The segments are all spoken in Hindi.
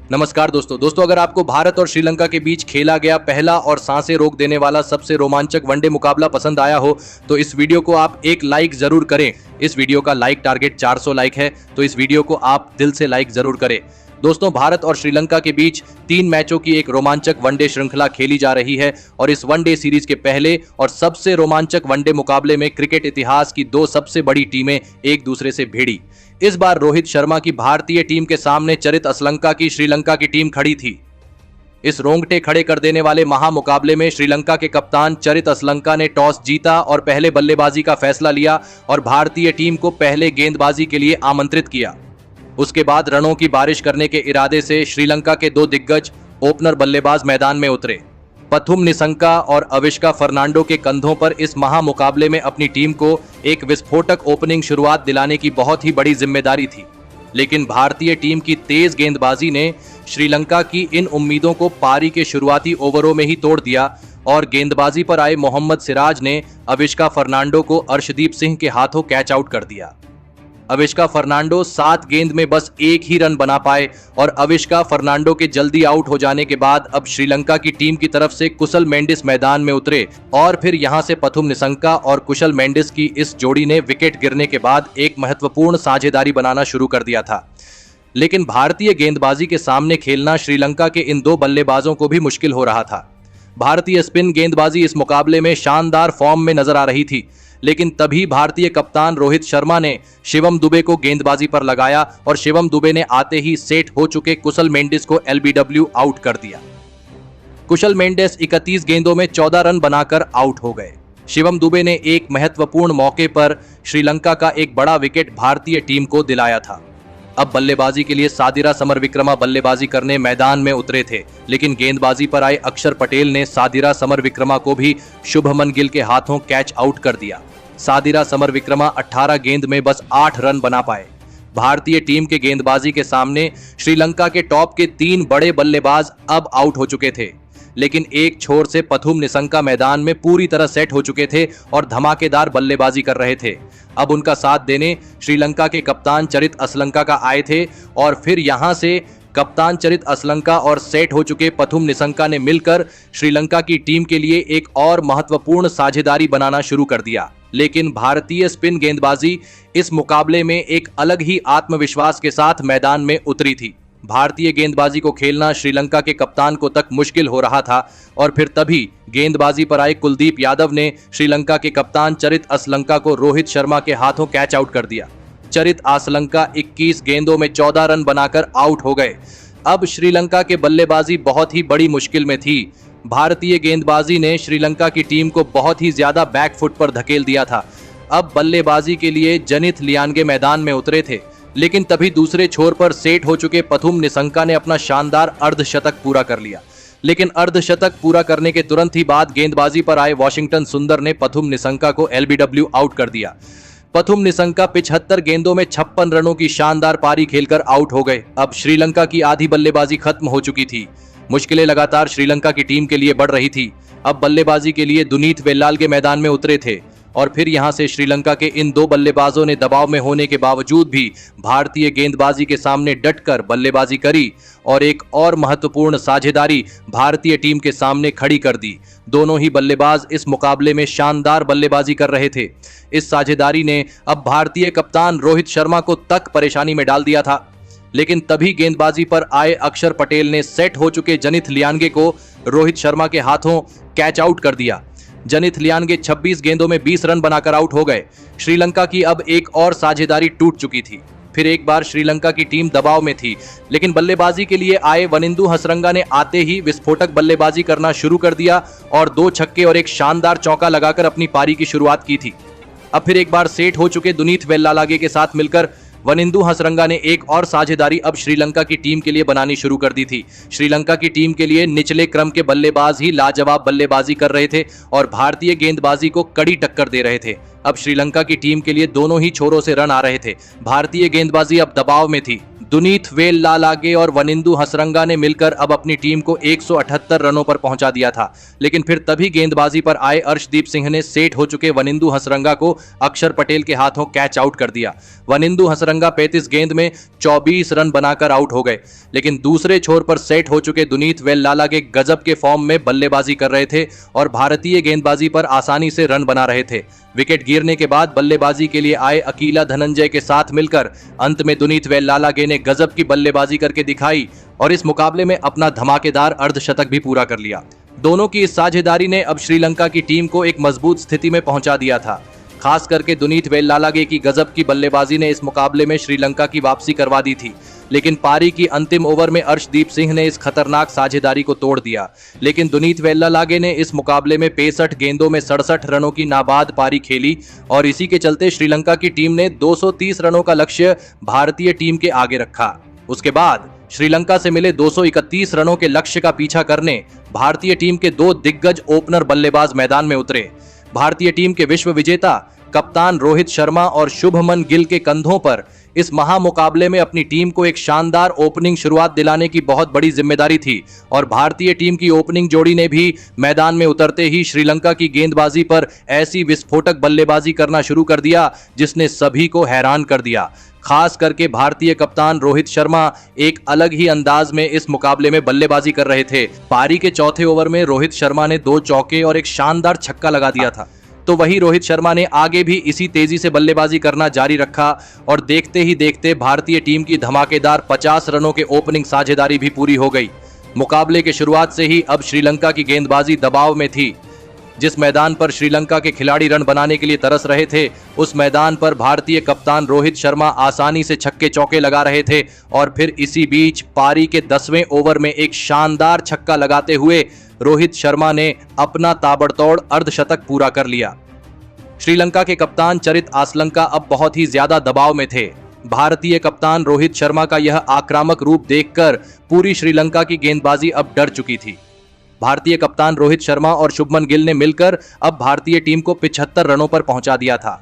नमस्कार दोस्तों अगर आपको भारत और श्रीलंका के बीच खेला गया पहला और सांसें रोक देने वाला सबसे रोमांचक वनडे मुकाबला पसंद आया हो तो इस वीडियो को आप एक लाइक जरूर करें। इस वीडियो का लाइक टारगेट 400 लाइक है, तो इस वीडियो को आप दिल से लाइक जरूर करें। दोस्तों, भारत और श्रीलंका के बीच 3 मैचों की एक रोमांचक वनडे श्रृंखला खेली जा रही है और इस वनडे सीरीज के पहले और सबसे रोमांचक वनडे मुकाबले में क्रिकेट इतिहास की 2 सबसे बड़ी टीमें एक दूसरे से भिड़ी। इस बार रोहित शर्मा की भारतीय टीम के सामने चरित असलंका की श्रीलंका की टीम खड़ी थी। इस रोंगटे खड़े कर देने वाले महामुकाबले में श्रीलंका के कप्तान चरित असलंका ने टॉस जीता और पहले बल्लेबाजी का फैसला लिया और भारतीय टीम को पहले गेंदबाजी के लिए आमंत्रित किया। उसके बाद रनों की बारिश करने के इरादे से श्रीलंका के 2 दिग्गज ओपनर बल्लेबाज मैदान में उतरे। पथुम निसंका और अविष्का फर्नांडो के कंधों पर इस महामुकाबले में अपनी टीम को एक विस्फोटक ओपनिंग शुरुआत दिलाने की बहुत ही बड़ी जिम्मेदारी थी, लेकिन भारतीय टीम की तेज गेंदबाजी ने श्रीलंका की इन उम्मीदों को पारी के शुरुआती ओवरों में ही तोड़ दिया और गेंदबाजी पर आए मोहम्मद सिराज ने अविष्का फर्नांडो को अर्शदीप सिंह के हाथों कैच आउट कर दिया। अविष्का फर्नांडो 7 गेंद में बस 1 ही रन बना पाए और अविष्का फर्नांडो के जल्दी आउट हो जाने के बाद अब श्रीलंका की टीम की तरफ से कुशल मेंडिस मैदान में उतरे और फिर यहां से पथुम निसंका और कुशल मेंडिस की इस जोड़ी ने विकेट गिरने के बाद एक महत्वपूर्ण साझेदारी बनाना शुरू कर दिया था। लेकिन भारतीय गेंदबाजी के सामने खेलना श्रीलंका के इन 2 बल्लेबाजों को भी मुश्किल हो रहा था। भारतीय स्पिन गेंदबाजी इस मुकाबले में शानदार फॉर्म में नजर आ रही थी, लेकिन तभी भारतीय कप्तान रोहित शर्मा ने शिवम दुबे को गेंदबाजी पर लगाया और शिवम दुबे ने आते ही सेट हो चुके कुशल मेंडिस को एलबीडब्ल्यू आउट कर दिया। कुशल मेंडिस 31 गेंदों में 14 रन बनाकर आउट हो गए। शिवम दुबे ने एक महत्वपूर्ण मौके पर श्रीलंका का एक बड़ा विकेट भारतीय टीम को दिलाया था। अब बल्लेबाजी के लिए सादिरा समरविक्रमा बल्लेबाजी करने मैदान में उतरे थे, लेकिन गेंदबाजी पर आए अक्षर पटेल ने सादिरा समरविक्रमा को भी शुभमन गिल के हाथों कैच आउट कर दिया। सादिरा समरविक्रमा 18 गेंद में बस 8 रन बना पाए। भारतीय टीम के गेंदबाजी के सामने श्रीलंका के टॉप के 3 बड़े बल्लेबाज अब आउट हो चुके थे, लेकिन एक छोर से पथुम निसंका मैदान में पूरी तरह सेट हो चुके थे और धमाकेदार बल्लेबाजी कर रहे थे। अब उनका साथ देने श्रीलंका के कप्तान चरित असलंका का आए थे और फिर यहां से कप्तान चरित असलंका और सेट हो चुके पथुम निसंका ने मिलकर श्रीलंका की टीम के लिए एक और महत्वपूर्ण साझेदारी बनाना शुरू कर दिया। लेकिन भारतीय स्पिन गेंदबाजी इस मुकाबले में एक अलग ही आत्मविश्वास के साथ मैदान में उतरी थी। भारतीय गेंदबाजी को खेलना श्रीलंका के कप्तान को तक मुश्किल हो रहा था और फिर तभी गेंदबाजी पर आए कुलदीप यादव ने श्रीलंका के कप्तान चरित असलंका को रोहित शर्मा के हाथों कैच आउट कर दिया। चरित असलंका 21 गेंदों में 14 रन बनाकर आउट हो गए। अब श्रीलंका के बल्लेबाजी बहुत ही बड़ी मुश्किल में थी। भारतीय गेंदबाजी ने श्रीलंका की टीम को बहुत ही ज्यादा बैकफुट पर धकेल दिया था। अब बल्लेबाजी के लिए जनित लियानगे मैदान में उतरे थे, लेकिन तभी दूसरे छोर पर सेट हो चुके पथुम निसंका ने अपना शानदार अर्धशतक पूरा कर लिया। लेकिन अर्धशतक पूरा करने के तुरंत ही बाद गेंदबाजी पर आए वॉशिंगटन सुंदर ने पथुम निसंका को एलबीडब्ल्यू आउट कर दिया। पथुम निसंका 75 गेंदों में 56 रनों की शानदार पारी खेलकर आउट हो गए। अब श्रीलंका की आधी बल्लेबाजी खत्म हो चुकी थी। मुश्किलें लगातार श्रीलंका की टीम के लिए बढ़ रही थी। अब बल्लेबाजी के लिए दुनीत वेल्लाल के मैदान में उतरे थे और फिर यहां से श्रीलंका के इन 2 बल्लेबाजों ने दबाव में होने के बावजूद भी भारतीय गेंदबाजी के सामने डटकर बल्लेबाजी करी और एक और महत्वपूर्ण साझेदारी भारतीय टीम के सामने खड़ी कर दी। दोनों ही बल्लेबाज इस मुकाबले में शानदार बल्लेबाजी कर रहे थे। इस साझेदारी ने अब भारतीय कप्तान रोहित शर्मा को तक परेशानी में डाल दिया था, लेकिन तभी गेंदबाजी पर आए अक्षर पटेल ने सेट हो चुके जनित लियानगे को रोहित शर्मा के हाथों कैच आउट कर दिया। जनित लियानगे 26 गेंदों में 20 रन बनाकर आउट हो गए। श्रीलंका की अब एक और साझेदारी टूट चुकी थी। फिर एक बार श्रीलंका की टीम दबाव में थी, लेकिन बल्लेबाजी के लिए आए वनिंदु हसरंगा ने आते ही विस्फोटक बल्लेबाजी करना शुरू कर दिया और 2 छक्के और एक शानदार चौका लगाकर अपनी पारी की शुरुआत की थी। अब फिर एक बार सेट हो चुके दुनीत वेल्लालागे के साथ मिलकर वनिंदु हसरंगा ने एक और साझेदारी अब श्रीलंका की टीम के लिए बनानी शुरू कर दी थी। श्रीलंका की टीम के लिए निचले क्रम के बल्लेबाज ही लाजवाब बल्लेबाजी कर रहे थे और भारतीय गेंदबाजी को कड़ी टक्कर दे रहे थे। अब श्रीलंका की टीम के लिए दोनों ही छोरों से रन आ रहे थे। भारतीय गेंदबाजी अब दबाव में थी। दुनीत वेल्लालागे और वनिंदु हसरंगा ने मिलकर अब अपनी टीम को 178 रनों पर पहुंचा दिया था, लेकिन फिर तभी गेंदबाजी पर आए अर्शदीप सिंह ने सेट हो चुके वनिंदु हसरंगा को अक्षर पटेल के हाथों कैच आउट कर दिया। वनिंदु हसरंगा 35 गेंद में 24 रन बनाकर आउट हो गए, लेकिन दूसरे छोर पर सेट हो चुके दुनीत वेल्लालागे गजब के फॉर्म में बल्लेबाजी कर रहे थे और भारतीय गेंदबाजी पर आसानी से रन बना रहे थे। विकेट गिरने के बाद बल्लेबाजी के लिए आए अकीला धनंजय के साथ मिलकर अंत में दुनीत वेल्लालागे ने गजब की बल्लेबाजी करके दिखाई और इस मुकाबले में अपना धमाकेदार अर्धशतक भी पूरा कर लिया। दोनों की इस साझेदारी ने अब श्रीलंका की टीम को एक मजबूत स्थिति में पहुंचा दिया था। खास करके दुनीत वेल्लालागे की गजब की बल्लेबाजी ने इस मुकाबले में श्रीलंका की वापसी करवा दी थी, लेकिन पारी की अंतिम ओवर में अर्शदीप सिंह ने इस खतरनाक साझेदारी को तोड़ दिया। लेकिन दुनीत वेल्लालागे ने इस मुकाबले में 65 गेंदों में 67 रनों की नाबाद पारी खेली और इसी के चलते श्रीलंका की टीम ने 230 रनों का लक्ष्य भारतीय टीम के आगे रखा। उसके बाद श्रीलंका से मिले 231 रनों के लक्ष्य का पीछा करने भारतीय टीम के दो दिग्गज ओपनर बल्लेबाज मैदान में उतरे। भारतीय टीम के विश्व विजेता कप्तान रोहित शर्मा और शुभमन गिल के कंधों पर इस महामुकाबले में अपनी टीम को एक शानदार ओपनिंग शुरुआत दिलाने की बहुत बड़ी जिम्मेदारी थी और भारतीय टीम की ओपनिंग जोड़ी ने भी मैदान में उतरते ही श्रीलंका की गेंदबाजी पर ऐसी विस्फोटक बल्लेबाजी करना शुरू कर दिया जिसने सभी को हैरान कर दिया। खास करके भारतीय कप्तान रोहित शर्मा एक अलग ही अंदाज में इस मुकाबले में बल्लेबाजी कर रहे थे। पारी के चौथे ओवर में रोहित शर्मा ने 2 चौके और एक शानदार छक्का लगा दिया था, तो वही रोहित शर्मा ने आगे भी इसी तेजी से बल्लेबाजी करना जारी रखा और देखते ही देखते भारतीय टीम की धमाकेदार 50 रनों के ओपनिंग साझेदारी भी पूरी हो गई। मुकाबले के शुरुआत से ही अब श्रीलंका की गेंदबाजी दबाव में थी। जिस मैदान पर श्रीलंका के खिलाड़ी रन बनाने के लिए तरस रहे थे, उस मैदान पर भारतीय कप्तान रोहित शर्मा आसानी से छक्के चौके लगा रहे थे और फिर इसी बीच पारी के 10वें ओवर में एक शानदार छक्का लगाते हुए रोहित शर्मा ने अपना ताबड़तोड़ अर्धशतक पूरा कर लिया। श्रीलंका के कप्तान चरित आसलंका अब बहुत ही ज्यादा दबाव में थे। भारतीय कप्तान रोहित शर्मा का यह आक्रामक रूप देखकर पूरी श्रीलंका की गेंदबाजी अब डर चुकी थी। भारतीय कप्तान रोहित शर्मा और शुभमन गिल ने मिलकर अब भारतीय टीम को 75 रनों पर पहुंचा दिया था,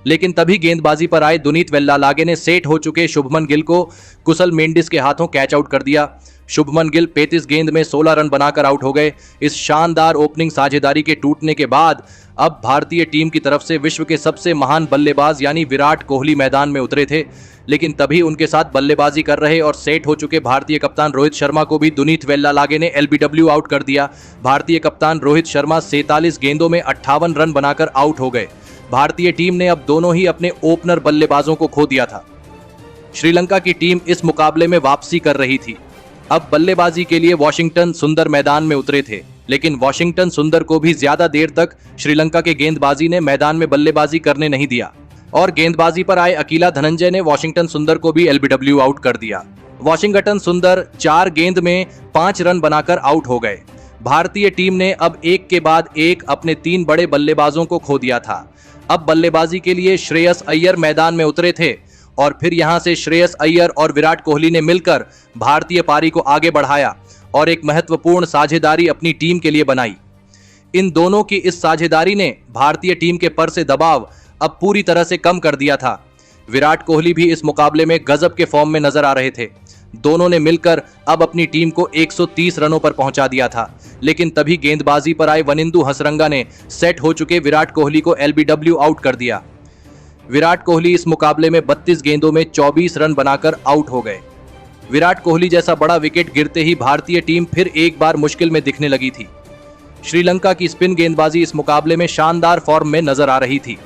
लेकिन तभी गेंदबाजी पर आए दुनीत वेल्लालागे ने सेट हो चुके शुभमन गिल को कुशल मेंडिस के हाथों कैच आउट कर दिया। शुभमन गिल 35 गेंद में 16 रन बनाकर आउट हो गए। इस शानदार ओपनिंग साझेदारी के टूटने के बाद अब भारतीय टीम की तरफ से विश्व के सबसे महान बल्लेबाज यानी विराट कोहली मैदान में उतरे थे, लेकिन तभी उनके साथ बल्लेबाजी कर रहे और सेट हो चुके भारतीय कप्तान रोहित शर्मा को भी दुनीत वेल्लालागे ने एलबीडब्ल्यू आउट कर दिया। भारतीय कप्तान रोहित शर्मा 47 गेंदों में 58 रन बनाकर आउट हो गए। भारतीय टीम ने अब दोनों ही अपने ओपनर बल्लेबाजों को खो दिया था। श्रीलंका की टीम इस मुकाबले में वापसी कर रही थी। अब बल्लेबाजी के लिए वॉशिंगटन सुंदर मैदान में उतरे थे, लेकिन वॉशिंगटन सुंदर को भी ज्यादा देर तक श्रीलंका के गेंदबाजी ने मैदान में बल्लेबाजी करने नहीं दिया और गेंदबाजी पर आए अकीला धनंजय ने वॉशिंगटन सुंदर को भी एलबीडब्ल्यू आउट कर दिया। वॉशिंगटन सुंदर 4 गेंद में 5 रन बनाकर आउट हो गए। भारतीय टीम ने अब एक के बाद एक अपने 3 बड़े बल्लेबाजों को खो दिया था। अब बल्लेबाजी के लिए श्रेयस अय्यर मैदान में उतरे थे और फिर यहां से श्रेयस अय्यर और विराट कोहली ने मिलकर भारतीय पारी को आगे बढ़ाया और एक महत्वपूर्ण साझेदारी अपनी टीम के लिए बनाई। इन दोनों की इस साझेदारी ने भारतीय टीम के पर से दबाव अब पूरी तरह से कम कर दिया था। विराट कोहली भी इस मुकाबले में गजब के फॉर्म में नजर आ रहे थे। दोनों ने मिलकर अब अपनी टीम को 130 रनों पर पहुंचा दिया था, लेकिन तभी गेंदबाजी पर आए वनिंदु हसरंगा ने सेट हो चुके विराट कोहली को एलबीडब्ल्यू आउट कर दिया। विराट कोहली इस मुकाबले में 32 गेंदों में 24 रन बनाकर आउट हो गए। विराट कोहली जैसा बड़ा विकेट गिरते ही भारतीय टीम फिर एक बार मुश्किल में दिखने लगी थी। श्रीलंका की स्पिन गेंदबाजी इस मुकाबले में शानदार फॉर्म में नजर आ रही थी।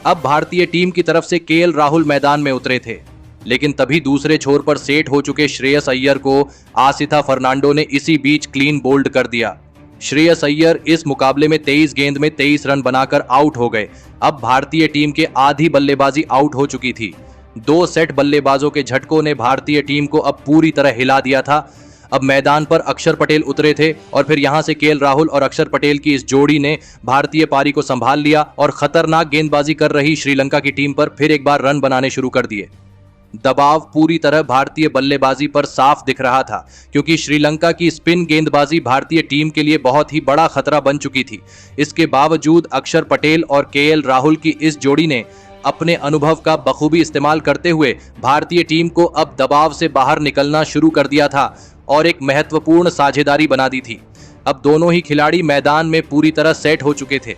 अब भारतीय टीम की तरफ से केएल राहुल मैदान में उतरे थे, लेकिन तभी दूसरे छोर पर सेट हो चुके श्रेयस अय्यर को आसिथा फर्नांडो ने इसी बीच क्लीन बोल्ड कर दिया। श्रेयस अय्यर इस मुकाबले में 23 गेंद में 23 रन बनाकर आउट हो गए। अब भारतीय टीम के आधी बल्लेबाजी आउट हो चुकी थी। 2 सेट बल्लेबाजों के झटकों ने भारतीय टीम को अब पूरी तरह हिला दिया था। अब मैदान पर अक्षर पटेल उतरे थे और फिर यहां से केएल राहुल और अक्षर पटेल की इस जोड़ी ने भारतीय पारी को संभाल लिया और खतरनाक गेंदबाजी कर रही श्रीलंका की टीम पर फिर एक बार रन बनाने शुरू कर दिए। दबाव पूरी तरह भारतीय बल्लेबाजी पर साफ दिख रहा था, क्योंकि श्रीलंका की स्पिन गेंदबाजी भारतीय टीम के लिए बहुत ही बड़ा खतरा बन चुकी थी। इसके बावजूद अक्षर पटेल और केएल राहुल की इस जोड़ी ने अपने अनुभव का बखूबी इस्तेमाल करते हुए भारतीय टीम को अब दबाव से बाहर निकलना शुरू कर दिया था और एक महत्वपूर्ण साझेदारी बना दी थी। अब दोनों ही खिलाड़ी मैदान में पूरी तरह सेट हो चुके थे।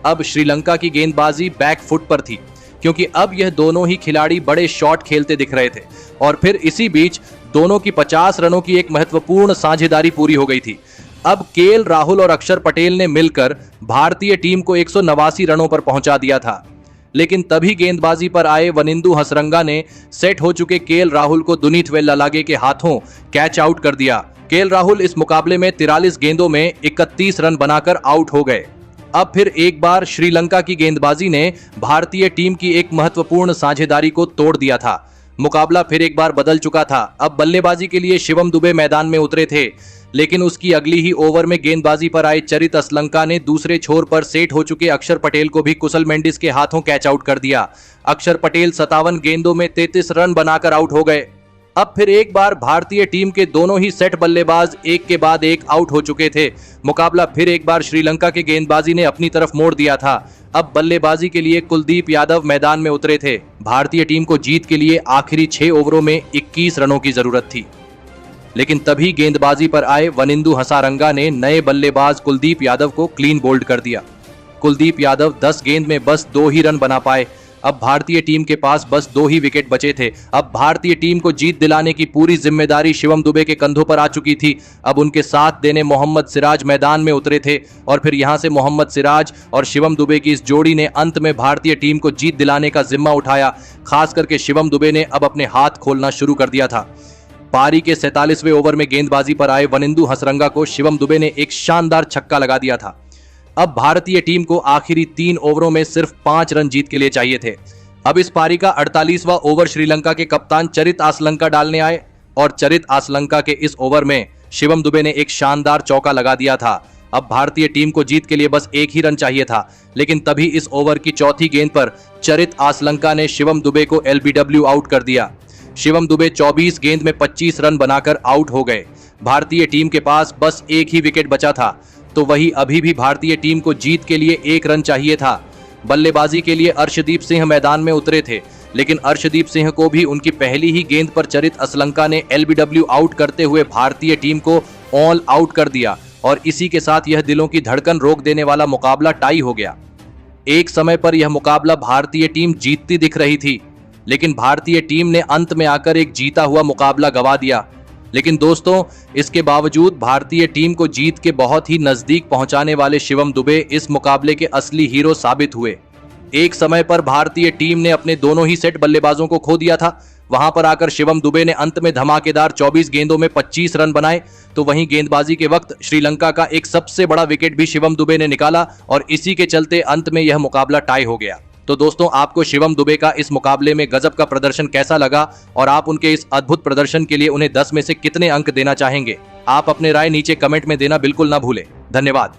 अब श्रीलंका की गेंदबाजी बैक फुट पर थी, क्योंकि अब यह दोनों ही खिलाड़ी बड़े शॉट खेलते दिख रहे थे। और फिर इसी बीच दोनों की 50 रनों की एक महत्वपूर्ण साझेदारी पूरी हो गई थी। अब केएल राहुल और अक्षर पटेल ने मिलकर भारतीय टीम को 189 रनों पर पहुंचा दिया था। लेकिन तभी गेंदबाजी पर आए वनिंदु हसरंगा ने सेट हो चुके केएल राहुल को दुनीत वेल्लालागे के हाथों कैच आउट कर दिया। केएल राहुल इस मुकाबले में 43 गेंदों में 31 रन बनाकर आउट हो गए। अब फिर एक बार श्रीलंका की गेंदबाजी ने भारतीय टीम की एक महत्वपूर्ण साझेदारी को तोड़ दिया था। मुकाबला फिर एक बार बदल चुका था। अब बल्लेबाजी के लिए शिवम दुबे मैदान में उतरे थे, लेकिन उसकी अगली ही ओवर में गेंदबाजी पर आए चरित असलंका ने दूसरे छोर पर सेट हो चुके अक्षर पटेल को भी कुशल मेंडिस के हाथों कैच आउट कर दिया। अक्षर पटेल 57 गेंदों में 33 रन बनाकर आउट हो गए। अब फिर एक बार भारतीय टीम के दोनों ही सेट बल्लेबाज एक के बाद एक आउट हो चुके थे। मुकाबला फिर एक बार श्रीलंका के गेंदबाजी ने अपनी तरफ मोड़ दिया था। अब बल्लेबाजी के लिए कुलदीप यादव मैदान में उतरे थे। भारतीय टीम को जीत के लिए आखिरी 6 ओवरों में 21 रनों की जरूरत थी, लेकिन तभी गेंदबाजी पर आए वनिंदु हसारंगा ने नए बल्लेबाज कुलदीप यादव को क्लीन बोल्ड कर दिया। कुलदीप यादव 10 गेंद में बस 2 ही रन बना पाए। अब भारतीय टीम के पास बस 2 ही विकेट बचे थे। अब भारतीय टीम को जीत दिलाने की पूरी जिम्मेदारी शिवम दुबे के कंधों पर आ चुकी थी। अब उनके साथ देने मोहम्मद सिराज मैदान में उतरे थे और फिर यहां से मोहम्मद सिराज और शिवम दुबे की इस जोड़ी ने अंत में भारतीय टीम को जीत दिलाने का जिम्मा उठाया। खास करके शिवम दुबे ने अब अपने हाथ खोलना शुरू कर दिया था। पारी के 47वें ओवर में गेंदबाजी पर आए वनिंदु हसरंगा को शिवम दुबे ने एक शानदार छक्का लगा दिया था। अब भारतीय टीम को आखिरी 3 ओवरों में सिर्फ 5 रन जीत के लिए चाहिए थे। अब इस पारी का 48वां ओवर श्रीलंका के कप्तान चरित आसलंका डालने आए और चरित आसलंका के इस ओवर में शिवम दुबे ने एक शानदार चौका लगा दिया था। अब भारतीय टीम को जीत के लिए बस 1 ही रन चाहिए था, लेकिन तभी इस ओवर की चौथी गेंद पर चरित आसलंका ने शिवम दुबे को एलबीडब्ल्यू आउट कर दिया। शिवम दुबे 24 गेंद में 25 रन बनाकर आउट हो गए। भारतीय टीम के पास बस 1 ही विकेट बचा था, तो वही अभी भी भारतीय टीम को जीत के लिए 1 रन चाहिए था। बल्लेबाजी के लिए अर्शदीप सिंह मैदान में उतरे थे, लेकिन अर्शदीप सिंह को भी उनकी पहली ही गेंद पर चरित असलंका ने एलबीडब्ल्यू आउट करते हुए भारतीय टीम को ऑल आउट कर दिया और इसी के साथ यह दिलों की धड़कन रोक देने वाला मुकाबला टाई हो गया। एक समय पर यह मुकाबला भारतीय टीम जीतती दिख रही थी, लेकिन भारतीय टीम ने अंत में आकर एक जीता हुआ मुकाबला गंवा दिया। लेकिन दोस्तों, इसके बावजूद भारतीय टीम को जीत के बहुत ही नजदीक पहुंचाने वाले शिवम दुबे इस मुकाबले के असली हीरो साबित हुए। एक समय पर भारतीय टीम ने अपने दोनों ही सेट बल्लेबाजों को खो दिया था। वहां पर आकर शिवम दुबे ने अंत में धमाकेदार 24 गेंदों में 25 रन बनाए, तो वहीं गेंदबाजी के वक्त श्रीलंका का एक सबसे बड़ा विकेट भी शिवम दुबे ने निकाला और इसी के चलते अंत में यह मुकाबला टाई हो गया। तो दोस्तों, आपको शिवम दुबे का इस मुकाबले में गजब का प्रदर्शन कैसा लगा और आप उनके इस अद्भुत प्रदर्शन के लिए उन्हें 10 में से कितने अंक देना चाहेंगे? आप अपने राय नीचे कमेंट में देना बिल्कुल ना भूलें। धन्यवाद।